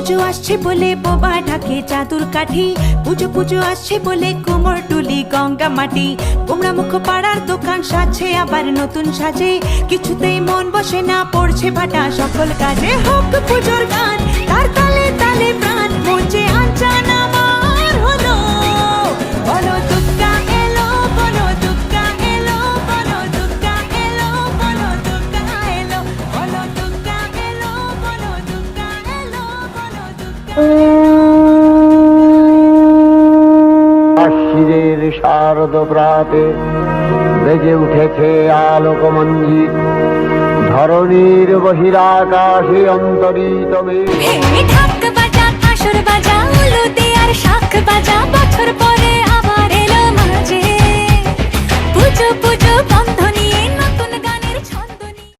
পুজো আসছে বলে বোবা ঢাকে চাদুর কাঠি, পুজো পুজো আসছে বলে কোমর টুলি গঙ্গা মাটি। কুমড়া মুখ পাড়ার দোকান সাজছে আবার নতুন সাজে, কিছুতেই মন বসে না পড়ছে ভাটা সকল কাজে। হোক পুজোর গান তার তালে তালে প্রাণ, মঞ্চে আনচান আমার হলো। বলো দুর্গা এলো, বলো দুর্গা এলো, বলো দুর্গা এলো, বলো দুর্গা এলো, বলো দুর্গা এলো, বলো দুর্গা এলো, বলো দুর্গা। আশ্বিনের শারদ প্রাতে বেজে উঠেছে আলোকমঞ্জিত, ধরণীর বহিরাকাশে অন্তরিত মেঘ। ঢাক বাজা কাসর বাজা উলুতে আর শাখ বাজা, বছর পরে আবার এলো মাঝে। পুজো পুজো বন্ধ নিয়ে